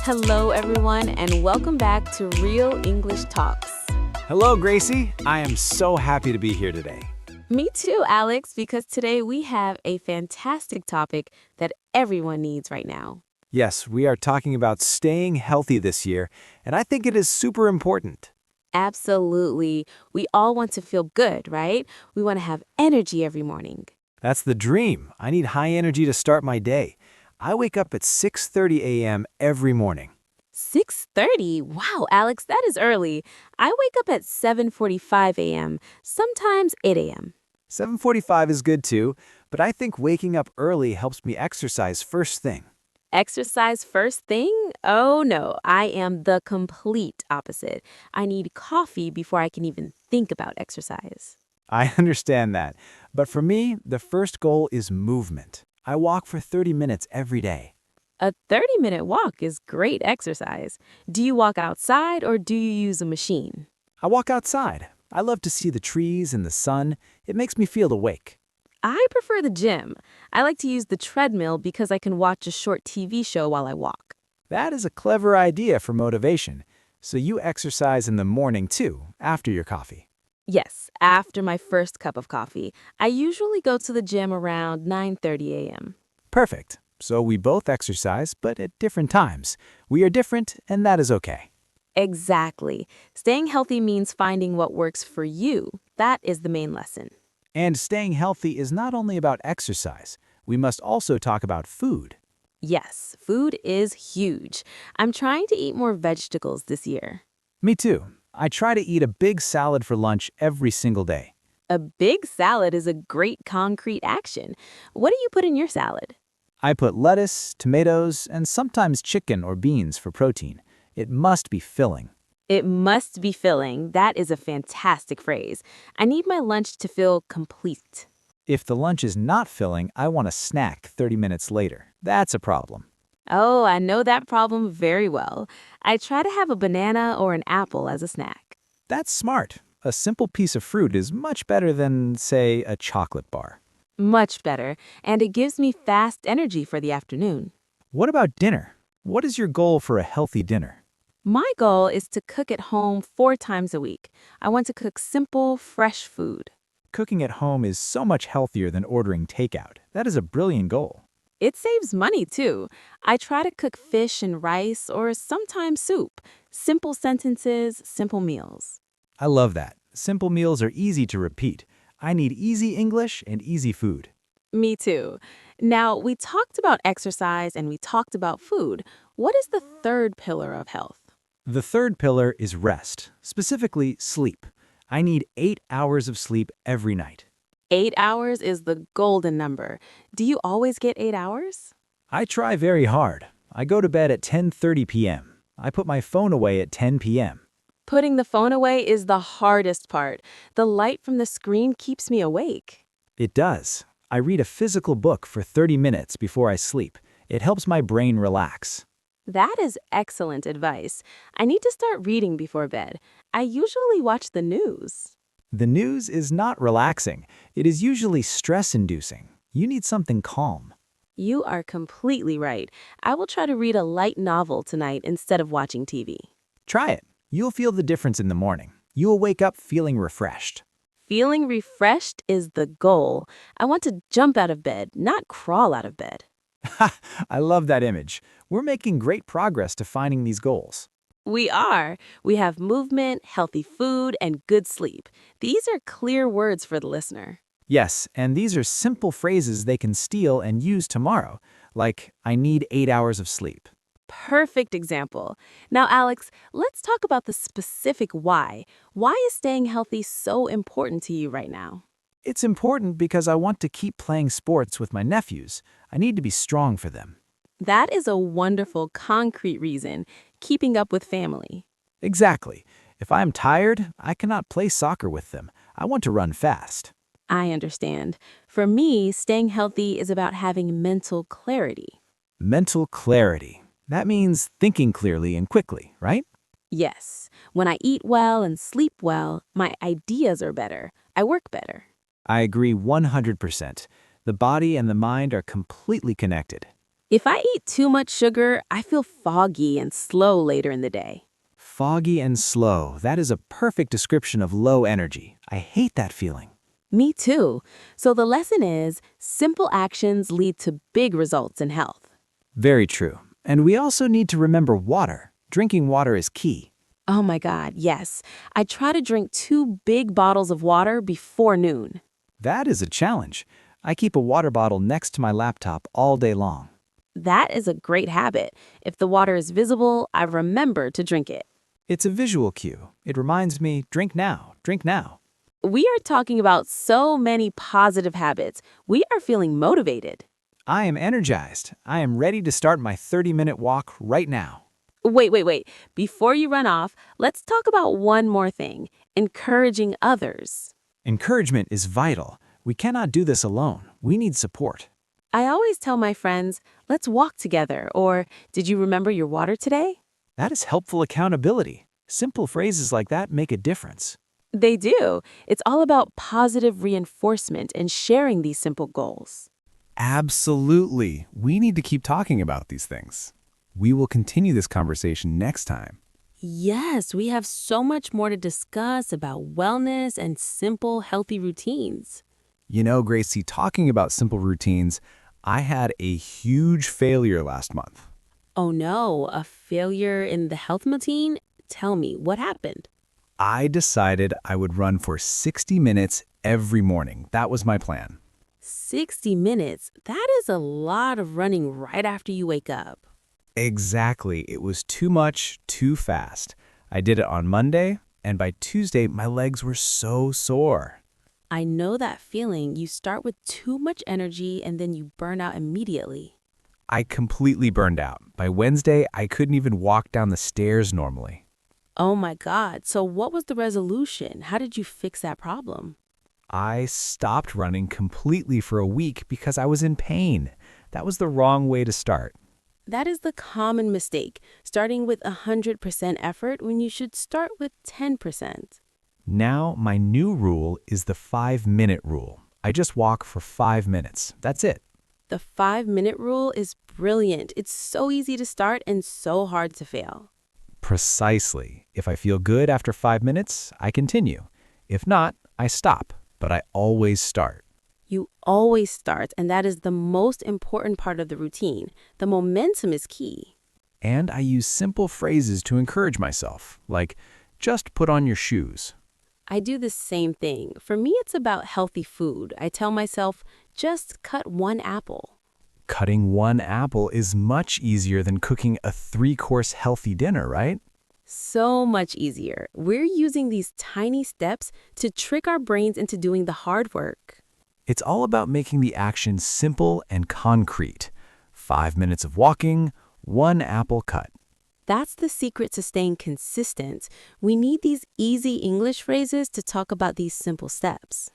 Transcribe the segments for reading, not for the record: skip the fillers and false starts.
Hello, everyone, and welcome back to Real English Talks. Hello, Gracie. I am so happy to be here today. Me too, Alex, because today we have a fantastic topic that everyone needs right now. Yes, we are talking about staying healthy this year, and I think it is super important. Absolutely. We all want to feel good, right? We want to have energy every morning. That's the dream. I need high energy to start my day. I wake up at 6:30 a.m. every morning. 6:30. Wow, Alex, that is early. I wake up at 7:45 a.m., sometimes 8 a.m. 7:45 is good too, but I think waking up early helps me exercise first thing. Exercise first thing? Oh no, I am the complete opposite. I need coffee before I can even think about exercise. I understand that, but for me, the first goal is movement. I walk for 30 minutes every day. A 30-minute walk is great exercise. Do you walk outside or do you use a machine? I walk outside. I love to see the trees and the sun. It makes me feel awake. I prefer the gym. I like to use the treadmill because I can watch a short TV show while I walk. That is a clever idea for motivation. So you exercise in the morning too, after your coffee. Yes, after my first cup of coffee, I usually go to the gym around 9:30 a.m. Perfect. So we both exercise, but at different times. We are different, and that is okay. Exactly. Staying healthy means finding what works for you. That is the main lesson. And staying healthy is not only about exercise. We must also talk about food. Yes, food is huge. I'm trying to eat more vegetables this year. Me too. I try to eat a big salad for lunch every single day. A big salad is a great concrete action. What do you put in your salad? I put lettuce, tomatoes, and sometimes chicken or beans for protein. It must be filling. It must be filling. That is a fantastic phrase. I need my lunch to feel complete. If the lunch is not filling, I want a snack 30 minutes later. That's a problem. Oh, I know that problem very well. I try to have a banana or an apple as a snack. That's smart. A simple piece of fruit is much better than, say, a chocolate bar. Much better, and it gives me fast energy for the afternoon. What about dinner? What is your goal for a healthy dinner? My goal is to cook at home 4 times a week. I want to cook simple, fresh food. Cooking at home is so much healthier than ordering takeout. That is a brilliant goal. It saves money, too. I try to cook fish and rice or sometimes soup. Simple sentences, simple meals. I love that. Simple meals are easy to repeat. I need easy English and easy food. Me too. Now, we talked about exercise and we talked about food. What is the third pillar of health? The third pillar is rest, specifically sleep. I need 8 hours of sleep every night. 8 hours is the golden number. Do you always get 8 hours? I try very hard. I go to bed at 10:30 p.m. I put my phone away at 10 p.m. Putting the phone away is the hardest part. The light from the screen keeps me awake. It does. I read a physical book for 30 minutes before I sleep. It helps my brain relax. That is excellent advice. I need to start reading before bed. I usually watch the news. The news is not relaxing. It is usually stress-inducing. You need something calm. You are completely right. I will try to read a light novel tonight instead of watching TV. Try it. You'll feel the difference in the morning. You will wake up feeling refreshed. Feeling refreshed is the goal. I want to jump out of bed, not crawl out of bed. I love that image. We're making great progress to finding these goals. We are. We have movement, healthy food, and good sleep. These are clear words for the listener. Yes, and these are simple phrases they can steal and use tomorrow, like, I need 8 hours of sleep. Perfect example. Now, Alex, let's talk about the specific why. Why is staying healthy so important to you right now? It's important because I want to keep playing sports with my nephews. I need to be strong for them. That is a wonderful, concrete reason, keeping up with family. Exactly. If I am tired, I cannot play soccer with them. I want to run fast. I understand. For me, staying healthy is about having mental clarity. Mental clarity. That means thinking clearly and quickly, right? Yes, when I eat well and sleep well, my ideas are better. I work better. I agree 100%. The body and the mind are completely connected. If I eat too much sugar, I feel foggy and slow later in the day. Foggy and slow. That is a perfect description of low energy. I hate that feeling. Me too. So the lesson is simple actions lead to big results in health. Very true. And we also need to remember water. Drinking water is key. Oh my God, yes. I try to drink 2 big bottles of water before noon. That is a challenge. I keep a water bottle next to my laptop all day long. That is a great habit. If the water is visible, I remember to drink it. It's a visual cue. It reminds me, drink now, drink now. We are talking about so many positive habits. We are feeling motivated. I am energized. I am ready to start my 30-minute walk right now. Wait. Before you run off, let's talk about one more thing encouraging others. Encouragement is vital. We cannot do this alone. We need support. I always tell my friends, let's walk together, or did you remember your water today? That is helpful accountability. Simple phrases like that make a difference. They do. It's all about positive reinforcement and sharing these simple goals. Absolutely. We need to keep talking about these things. We will continue this conversation next time. Yes, we have so much more to discuss about wellness and simple, healthy routines. You know, Gracie, talking about simple routines, I had a huge failure last month. Oh no, a failure in the health routine? Tell me, what happened? I decided I would run for 60 minutes every morning. That was my plan. 60 minutes? That is a lot of running right after you wake up. Exactly. It was too much, too fast. I did it on Monday, and by Tuesday, my legs were so sore. I know that feeling. You start with too much energy and then you burn out immediately. I completely burned out. By Wednesday, I couldn't even walk down the stairs normally. Oh my God. So what was the resolution? How did you fix that problem? I stopped running completely for a week because I was in pain. That was the wrong way to start. That is the common mistake, starting with 100% effort when you should start with 10%. Now, my new rule is the 5-minute rule. I just walk for 5 minutes. That's it. The 5-minute rule is brilliant. It's so easy to start and so hard to fail. Precisely. If I feel good after 5 minutes, I continue. If not, I stop, but I always start. You always start, and that is the most important part of the routine. The momentum is key. And I use simple phrases to encourage myself, like, just put on your shoes. I do the same thing. For me, it's about healthy food. I tell myself, just cut 1 apple. Cutting 1 apple is much easier than cooking a 3-course healthy dinner, right? So much easier. We're using these tiny steps to trick our brains into doing the hard work. It's all about making the action simple and concrete. 5 minutes of walking, 1 apple cut. That's the secret to staying consistent. We need these easy English phrases to talk about these simple steps.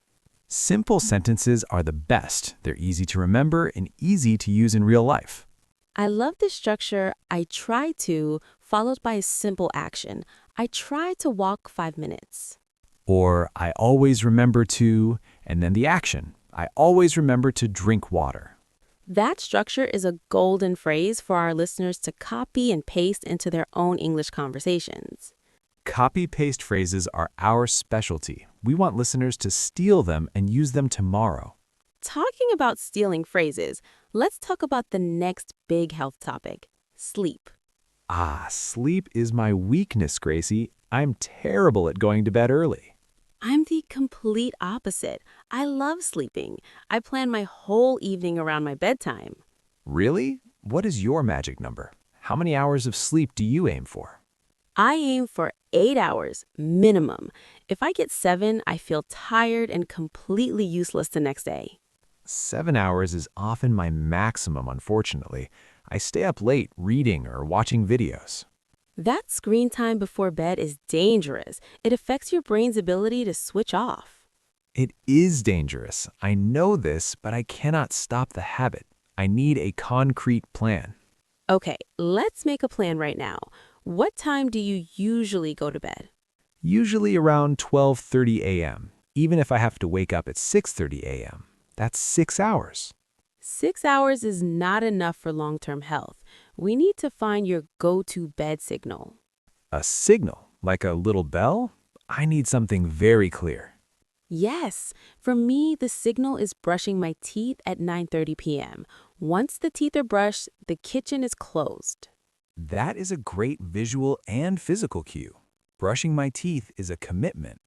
Simple sentences are the best. They're easy to remember and easy to use in real life. I love the structure, I try to, followed by a simple action. I try to walk 5 minutes. Or I always remember to, and then the action. I always remember to drink water. That structure is a golden phrase for our listeners to copy and paste into their own English conversations. Copy-paste phrases are our specialty. We want listeners to steal them and use them tomorrow. Talking about stealing phrases, let's talk about the next big health topic, sleep. Sleep is my weakness, Gracie. I'm terrible at going to bed early. I'm the complete opposite. I love sleeping. I plan my whole evening around my bedtime. Really? What is your magic number? How many hours of sleep do you aim for? I aim for 8 hours minimum. If I get 7, I feel tired and completely useless the next day. 7 hours is often my maximum, unfortunately. I stay up late reading or watching videos. That screen time before bed is dangerous. It affects your brain's ability to switch off. It is dangerous. I know this, but I cannot stop the habit. I need a concrete plan. Okay, let's make a plan right now. What time do you usually go to bed? Usually around 12:30 a.m., even if I have to wake up at 6:30 a.m. That's 6 hours. 6 hours is not enough for long-term health. We need to find your go-to bed signal. A signal, like a little bell? I need something very clear. Yes, for me, the signal is brushing my teeth at 9:30 p.m. Once the teeth are brushed, the kitchen is closed. That is a great visual and physical cue. Brushing my teeth is a commitment.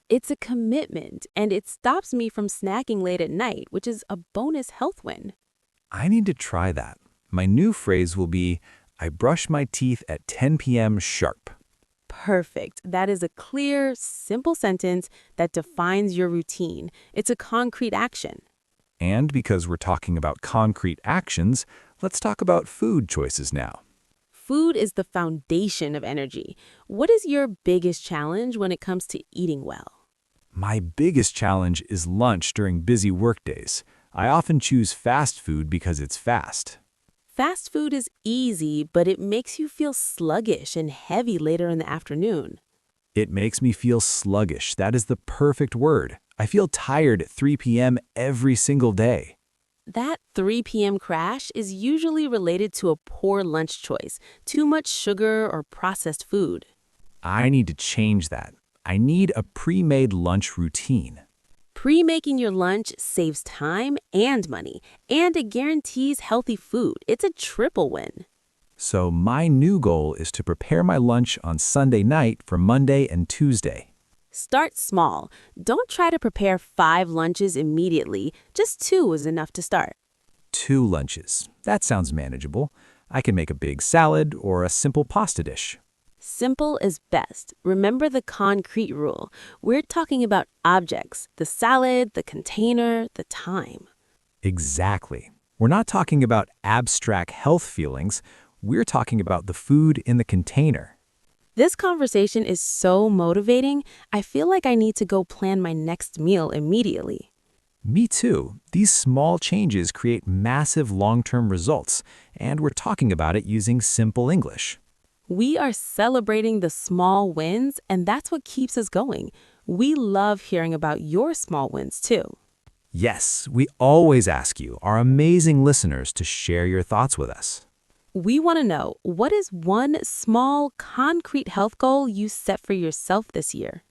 It's a commitment, and it stops me from snacking late at night, which is a bonus health win. I need to try that. My new phrase will be, I brush my teeth at 10 p.m. sharp. Perfect. That is a clear, simple sentence that defines your routine. It's a concrete action. And because we're talking about concrete actions, let's talk about food choices now. Food is the foundation of energy. What is your biggest challenge when it comes to eating well? My biggest challenge is lunch during busy workdays. I often choose fast food because it's fast. Fast food is easy, but it makes you feel sluggish and heavy later in the afternoon. It makes me feel sluggish. That is the perfect word. I feel tired at 3 p.m. every single day. That 3 p.m. crash is usually related to a poor lunch choice, too much sugar or processed food. I need to change that. I need a pre-made lunch routine. Pre-making your lunch saves time and money, and it guarantees healthy food. It's a triple win. So my new goal is to prepare my lunch on Sunday night for Monday and Tuesday. Start small. Don't try to prepare 5 lunches immediately. Just 2 is enough to start. 2 lunches. That sounds manageable. I can make a big salad or a simple pasta dish. Simple is best. Remember the concrete rule. We're talking about objects, the salad, the container, the time. Exactly. We're not talking about abstract health feelings. We're talking about the food in the container. This conversation is so motivating. I feel like I need to go plan my next meal immediately. Me too. These small changes create massive long-term results, and we're talking about it using simple English. We are celebrating the small wins, and that's what keeps us going. We love hearing about your small wins, too. Yes, we always ask you, our amazing listeners, to share your thoughts with us. We want to know, what is one small, concrete health goal you set for yourself this year?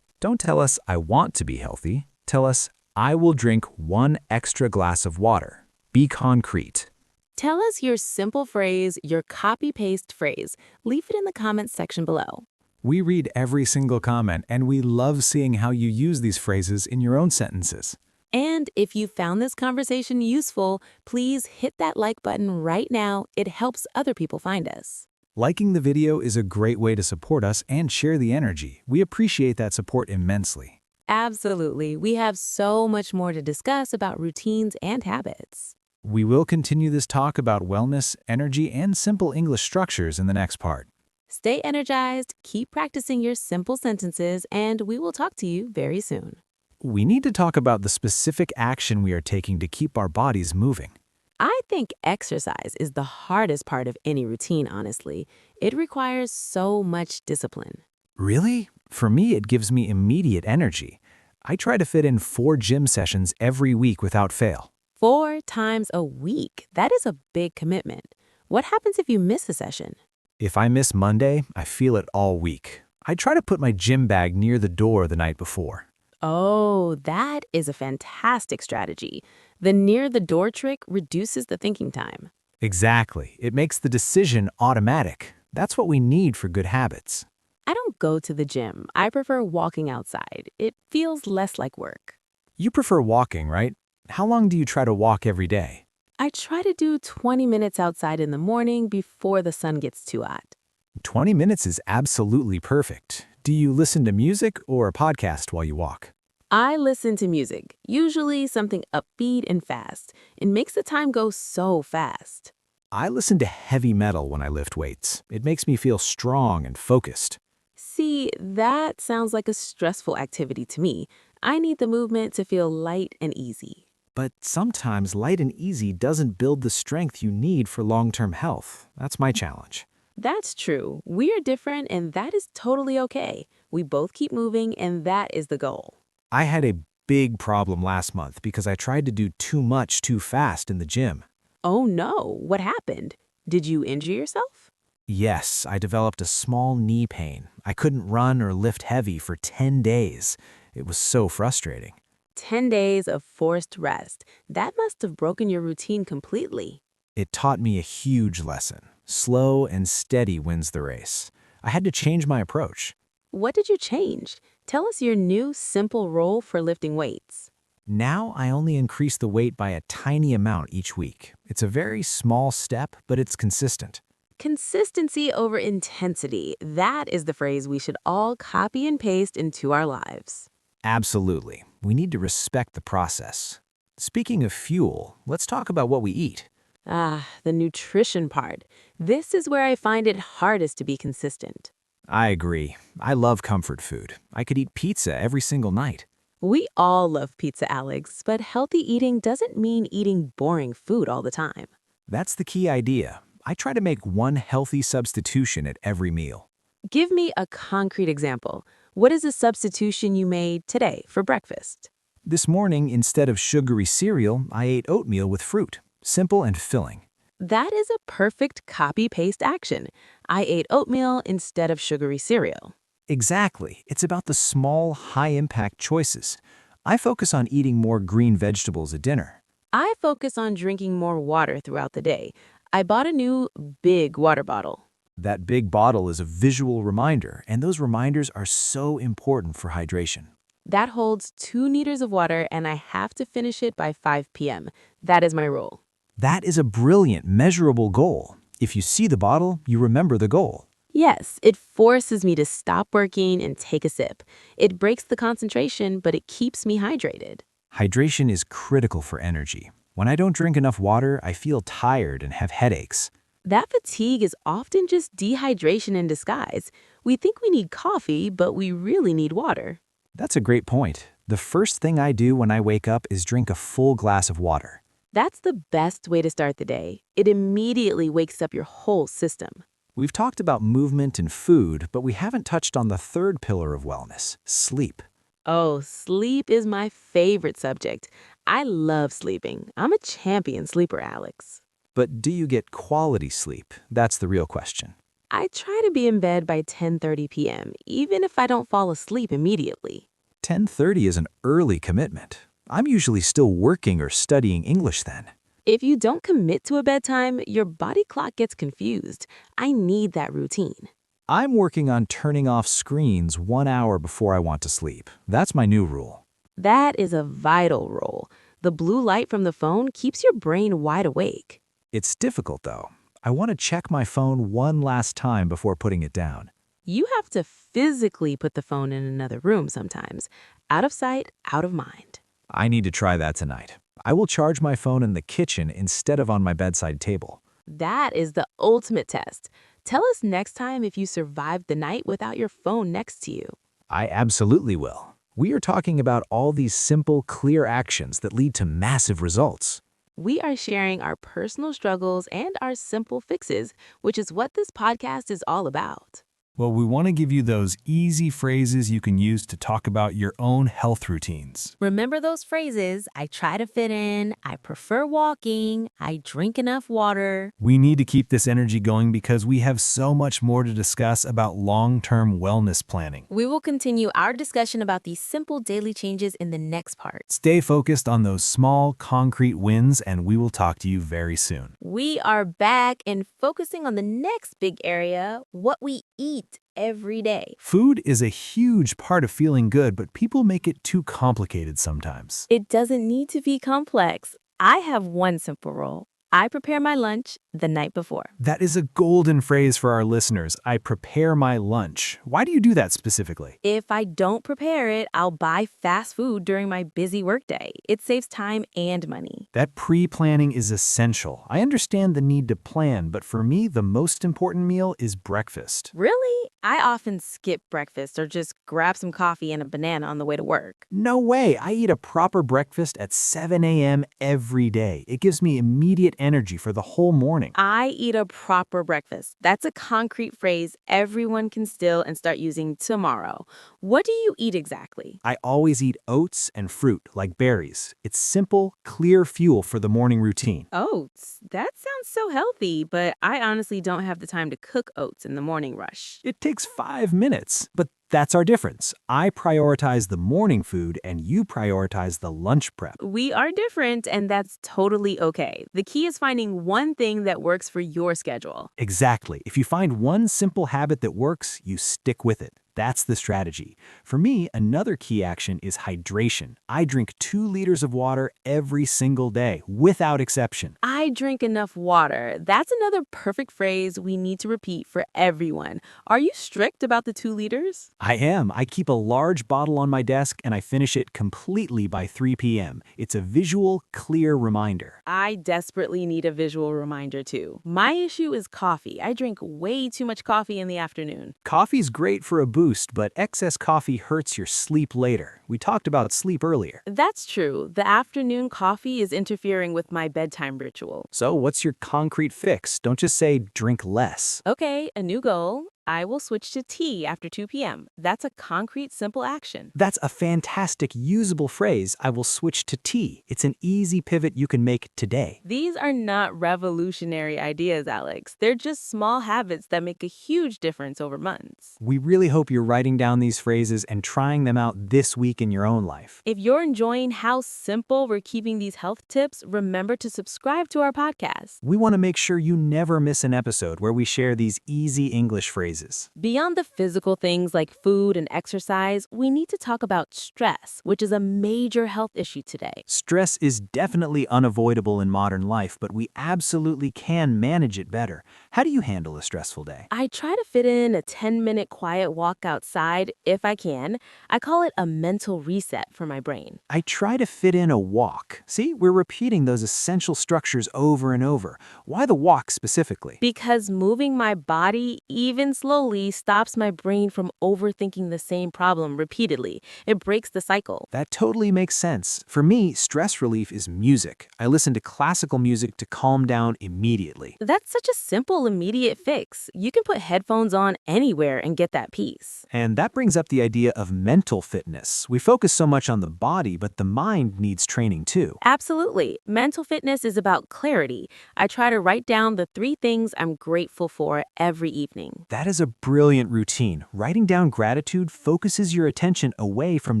Don't tell us, I want to be healthy. Tell us, I will drink 1 extra glass of water. Be concrete. Tell us your simple phrase, your copy-paste phrase. Leave it in the comments section below. We read every single comment, and we love seeing how you use these phrases in your own sentences. And if you found this conversation useful, please hit that like button right now. It helps other people find us. Liking the video is a great way to support us and share the energy. We appreciate that support immensely. Absolutely. We have so much more to discuss about routines and habits. We will continue this talk about wellness, energy, and simple English structures in the next part. Stay energized, keep practicing your simple sentences, and we will talk to you very soon. We need to talk about the specific action we are taking to keep our bodies moving. I think exercise is the hardest part of any routine, honestly. It requires so much discipline. Really? For me, it gives me immediate energy. I try to fit in 4 gym sessions every week without fail. 4 times a week. That is a big commitment. What happens if you miss a session? If I miss Monday, I feel it all week. I try to put my gym bag near the door the night before. Oh, that is a fantastic strategy. The near-the-door trick reduces the thinking time. Exactly. It makes the decision automatic. That's what we need for good habits. I don't go to the gym. I prefer walking outside. It feels less like work. You prefer walking, right? How long do you try to walk every day? I try to do 20 minutes outside in the morning before the sun gets too hot. 20 minutes is absolutely perfect. Do you listen to music or a podcast while you walk? I listen to music, usually something upbeat and fast. It makes the time go so fast. I listen to heavy metal when I lift weights. It makes me feel strong and focused. See, that sounds like a stressful activity to me. I need the movement to feel light and easy. But sometimes light and easy doesn't build the strength you need for long-term health. That's my challenge. That's true. We're different, and that is totally okay. We both keep moving, and that is the goal. I had a big problem last month because I tried to do too much too fast in the gym. Oh no, what happened? Did you injure yourself? Yes, I developed a small knee pain. I couldn't run or lift heavy for 10 days. It was so frustrating. 10 days of forced rest. That must have broken your routine completely. It taught me a huge lesson. Slow and steady wins the race. I had to change my approach. What did you change? Tell us your new simple rule for lifting weights. Now I only increase the weight by a tiny amount each week. It's a very small step, but it's consistent. Consistency over intensity. That is the phrase we should all copy and paste into our lives. Absolutely. We need to respect the process. Speaking of fuel, let's talk about what we eat. Ah, the nutrition part. This is where I find it hardest to be consistent. I agree. I love comfort food. I could eat pizza every single night. We all love pizza, Alex, but healthy eating doesn't mean eating boring food all the time. That's the key idea. I try to make one healthy substitution at every meal. Give me a concrete example. What is a substitution you made today for breakfast? This morning, instead of sugary cereal, I ate oatmeal with fruit. Simple and filling. That is a perfect copy-paste action. I ate oatmeal instead of sugary cereal. Exactly. It's about the small, high-impact choices. I focus on eating more green vegetables at dinner. I focus on drinking more water throughout the day. I bought a new big water bottle. That big bottle is a visual reminder, and those reminders are so important for hydration. That holds 2 liters of water, and I have to finish it by 5 p.m. That is my rule. That is a brilliant, measurable goal. If you see the bottle, you remember the goal. Yes, it forces me to stop working and take a sip. It breaks the concentration, but it keeps me hydrated. Hydration is critical for energy. When I don't drink enough water, I feel tired and have headaches. That fatigue is often just dehydration in disguise. We think we need coffee, but we really need water. That's a great point. The first thing I do when I wake up is drink a full glass of water. That's the best way to start the day. It immediately wakes up your whole system. We've talked about movement and food, but we haven't touched on the third pillar of wellness, sleep. Oh, sleep is my favorite subject. I love sleeping. I'm a champion sleeper, Alex. But do you get quality sleep? That's the real question. I try to be in bed by 10:30 p.m., even if I don't fall asleep immediately. 10:30 is an early commitment. I'm usually still working or studying English then. If you don't commit to a bedtime, your body clock gets confused. I need that routine. I'm working on turning off screens 1 hour before I want to sleep. That's my new rule. That is a vital role. The blue light from the phone keeps your brain wide awake. It's difficult though. I want to check my phone one last time before putting it down. You have to physically put the phone in another room sometimes. Out of sight, out of mind. I need to try that tonight. I will charge my phone in the kitchen instead of on my bedside table. That is the ultimate test. Tell us next time if you survived the night without your phone next to you. I absolutely will. We are talking about all these simple, clear actions that lead to massive results. We are sharing our personal struggles and our simple fixes, which is what this podcast is all about. Well, we want to give you those easy phrases you can use to talk about your own health routines. Remember those phrases? I try to fit in, I prefer walking, I drink enough water. We need to keep this energy going because we have so much more to discuss about long-term wellness planning. We will continue our discussion about these simple daily changes in the next part. Stay focused on those small, concrete wins, and we will talk to you very soon. We are back and focusing on the next big area, what we eat every day. Food is a huge part of feeling good, but people make it too complicated sometimes. It doesn't need to be complex. I have one simple rule. I prepare my lunch the night before. That is a golden phrase for our listeners. I prepare my lunch. Why do you do that specifically? If I don't prepare it, I'll buy fast food during my busy workday. It saves time and money. That pre-planning is essential. I understand the need to plan, but for me, the most important meal is breakfast. Really? I often skip breakfast or just grab some coffee and a banana on the way to work. No way. I eat a proper breakfast at 7 a.m. every day. It gives me immediate energy for the whole morning. I eat a proper breakfast. That's a concrete phrase everyone can steal and start using tomorrow. What do you eat exactly? I always eat oats and fruit, like berries. It's simple, clear fuel for the morning routine. Oats. That sounds so healthy, but I honestly don't have the time to cook oats in the morning rush. It takes 5 minutes, but that's our difference. I prioritize the morning food and you prioritize the lunch prep. We are different, and that's totally okay. The key is finding one thing that works for your schedule. Exactly. If you find one simple habit that works, you stick with it. That's the strategy. For me, another key action is hydration. I drink 2 liters of water every single day, without exception. I drink enough water. That's another perfect phrase we need to repeat for everyone. Are you strict about the 2 liters? I am. I keep a large bottle on my desk and I finish it completely by 3 p.m. It's a visual, clear reminder. I desperately need a visual reminder too. My issue is coffee. I drink way too much coffee in the afternoon. Coffee's great for a boost, but excess coffee hurts your sleep later. We talked about sleep earlier. That's true. The afternoon coffee is interfering with my bedtime ritual. So what's your concrete fix? Don't just say drink less. Okay, a new goal. I will switch to tea after 2 p.m. That's a concrete, simple action. That's a fantastic, usable phrase. I will switch to tea. It's an easy pivot you can make today. These are not revolutionary ideas, Alex. They're just small habits that make a huge difference over months. We really hope you're writing down these phrases and trying them out this week in your own life. If you're enjoying how simple we're keeping these health tips, remember to subscribe to our podcast. We want to make sure you never miss an episode where we share these easy English phrases. Beyond the physical things like food and exercise, we need to talk about stress, which is a major health issue today. Stress is definitely unavoidable in modern life, but we absolutely can manage it better. How do you handle a stressful day? I try to fit in a 10-minute quiet walk outside if I can. I call it a mental reset for my brain. I try to fit in a walk. See, we're repeating those essential structures over and over. Why the walk specifically? Because moving my body, even slowly, stops my brain from overthinking the same problem repeatedly. It breaks the cycle. That totally makes sense. For me, stress relief is music. I listen to classical music to calm down immediately. That's such a simple, immediate fix. You can put headphones on anywhere and get that peace. And that brings up the idea of mental fitness. We focus so much on the body, but the mind needs training too. Absolutely. Mental fitness is about clarity. I try to write down the 3 things I'm grateful for every evening. That is a brilliant routine. Writing down gratitude focuses your attention away from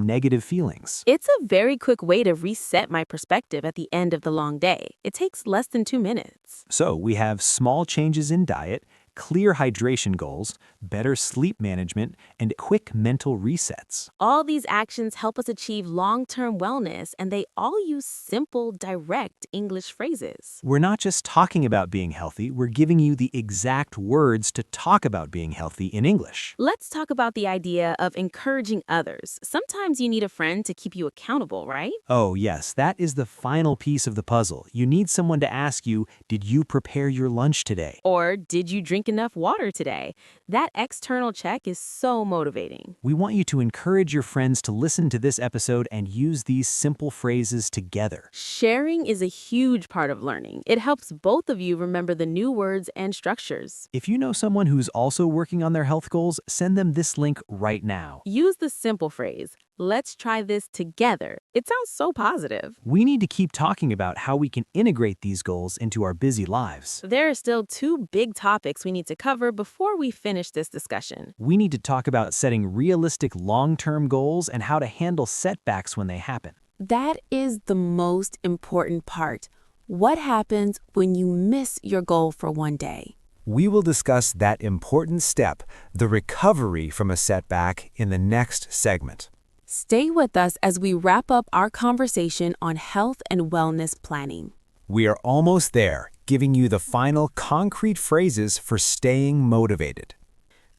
negative feelings. It's a very quick way to reset my perspective at the end of the long day. It takes less than 2 minutes. So we have small changes in diet, clear hydration goals, better sleep management, and quick mental resets. All these actions help us achieve long-term wellness, and they all use simple, direct English phrases. We're not just talking about being healthy, we're giving you the exact words to talk about being healthy in English. Let's talk about the idea of encouraging others. Sometimes you need a friend to keep you accountable, right? Oh yes, that is the final piece of the puzzle. You need someone to ask you, did you prepare your lunch today? Or did you drink enough water today? That external check is so motivating. We want you to encourage your friends to listen to this episode and use these simple phrases together. Sharing is a huge part of learning. It helps both of you remember the new words and structures. If you know someone who's also working on their health goals, send them this link right now. Use the simple phrase, "Let's try this together." It sounds so positive. We need to keep talking about how we can integrate these goals into our busy lives. There are still 2 big topics we need to cover before we finish this discussion. We need to talk about setting realistic long-term goals and how to handle setbacks when they happen. That is the most important part. What happens when you miss your goal for one day? We will discuss that important step, the recovery from a setback, in the next segment. Stay with us as we wrap up our conversation on health and wellness planning. We are almost there, giving you the final concrete phrases for staying motivated.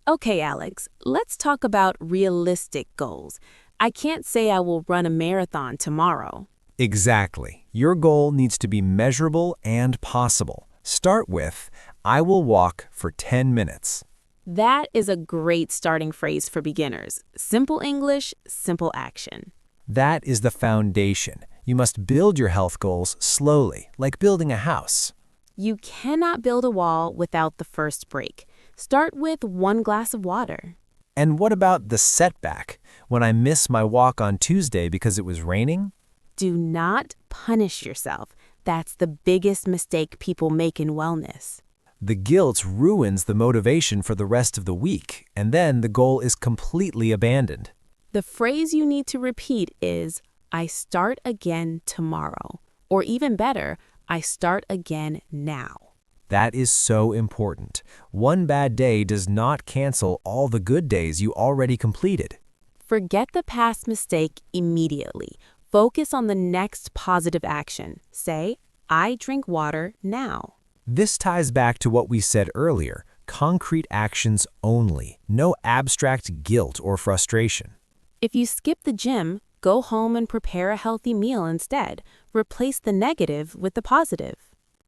Okay, Alex, let's talk about realistic goals. I can't say I will run a marathon tomorrow. Exactly. Your goal needs to be measurable and possible. Start with, I will walk for 10 minutes. That is a great starting phrase for beginners. Simple English, simple action. That is the foundation. You must build your health goals slowly, like building a house. You cannot build a wall without the first break. Start with 1 glass of water. And what about the setback? When I miss my walk on Tuesday because it was raining? Do not punish yourself. That's the biggest mistake people make in wellness. The guilt ruins the motivation for the rest of the week, and then the goal is completely abandoned. The phrase you need to repeat is, I start again tomorrow. Or even better, I start again now. That is so important. One bad day does not cancel all the good days you already completed. Forget the past mistake immediately. Focus on the next positive action. Say, I drink water now. This ties back to what we said earlier, concrete actions only, no abstract guilt or frustration. If you skip the gym, go home and prepare a healthy meal instead. Replace the negative with the positive.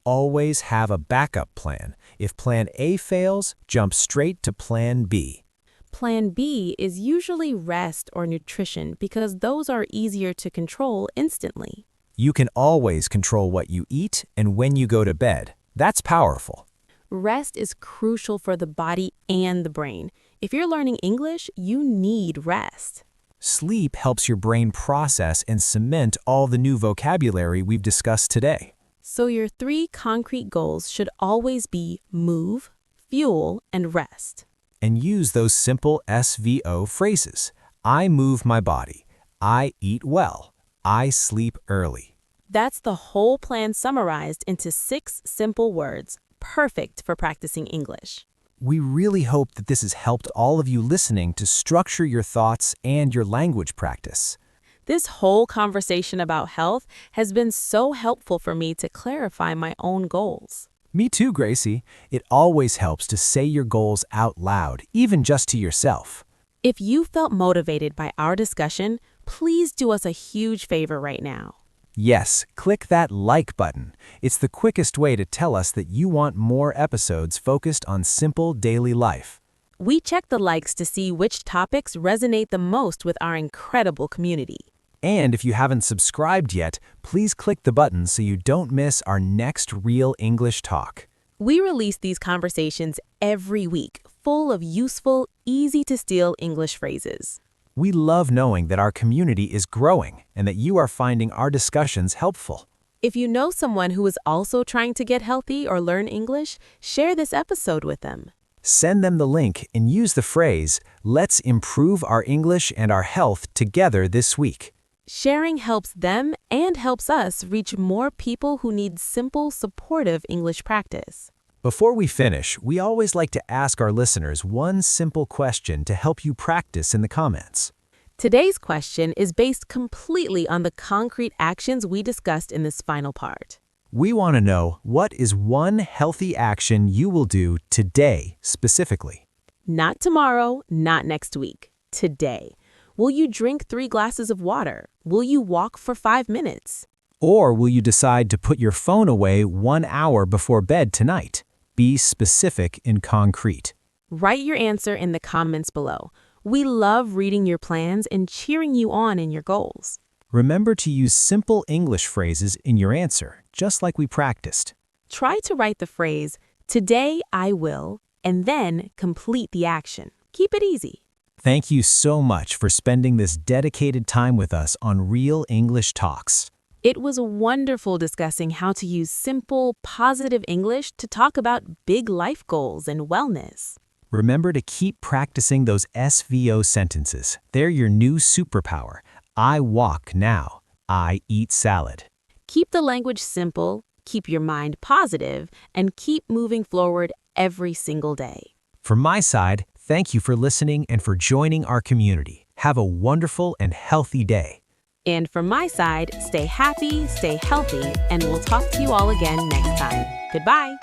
Always have a backup plan. If plan A fails, jump straight to plan B. Plan B is usually rest or nutrition because those are easier to control instantly. You can always control what you eat and when you go to bed. That's powerful. Rest is crucial for the body and the brain. If you're learning English, you need rest. Sleep helps your brain process and cement all the new vocabulary we've discussed today. So your 3 concrete goals should always be move, fuel, and rest. And use those simple SVO phrases. I move my body. I eat well. I sleep early. That's the whole plan summarized into 6 simple words, perfect for practicing English. We really hope that this has helped all of you listening to structure your thoughts and your language practice. This whole conversation about health has been so helpful for me to clarify my own goals. Me too, Gracie. It always helps to say your goals out loud, even just to yourself. If you felt motivated by our discussion, please do us a huge favor right now. Yes, click that like button. It's the quickest way to tell us that you want more episodes focused on simple daily life. We check the likes to see which topics resonate the most with our incredible community. And if you haven't subscribed yet, please click the button so you don't miss our next Real English Talk. We release these conversations every week, full of useful, easy-to-steal English phrases. We love knowing that our community is growing and that you are finding our discussions helpful. If you know someone who is also trying to get healthy or learn English, share this episode with them. Send them the link and use the phrase, "Let's improve our English and our health together this week." Sharing helps them and helps us reach more people who need simple, supportive English practice. Before we finish, we always like to ask our listeners one simple question to help you practice in the comments. Today's question is based completely on the concrete actions we discussed in this final part. We want to know, what is one healthy action you will do today specifically? Not tomorrow, not next week. Today. Will you drink 3 glasses of water? Will you walk for 5 minutes? Or will you decide to put your phone away 1 hour before bed tonight? Be specific and concrete. Write your answer in the comments below. We love reading your plans and cheering you on in your goals. Remember to use simple English phrases in your answer, just like we practiced. Try to write the phrase, today I will, and then complete the action. Keep it easy. Thank you so much for spending this dedicated time with us on Real English Talks. It was wonderful discussing how to use simple, positive English to talk about big life goals and wellness. Remember to keep practicing those SVO sentences. They're your new superpower. I walk now. I eat salad. Keep the language simple, keep your mind positive, and keep moving forward every single day. From my side, thank you for listening and for joining our community. Have a wonderful and healthy day. And from my side, stay happy, stay healthy, and we'll talk to you all again next time. Goodbye.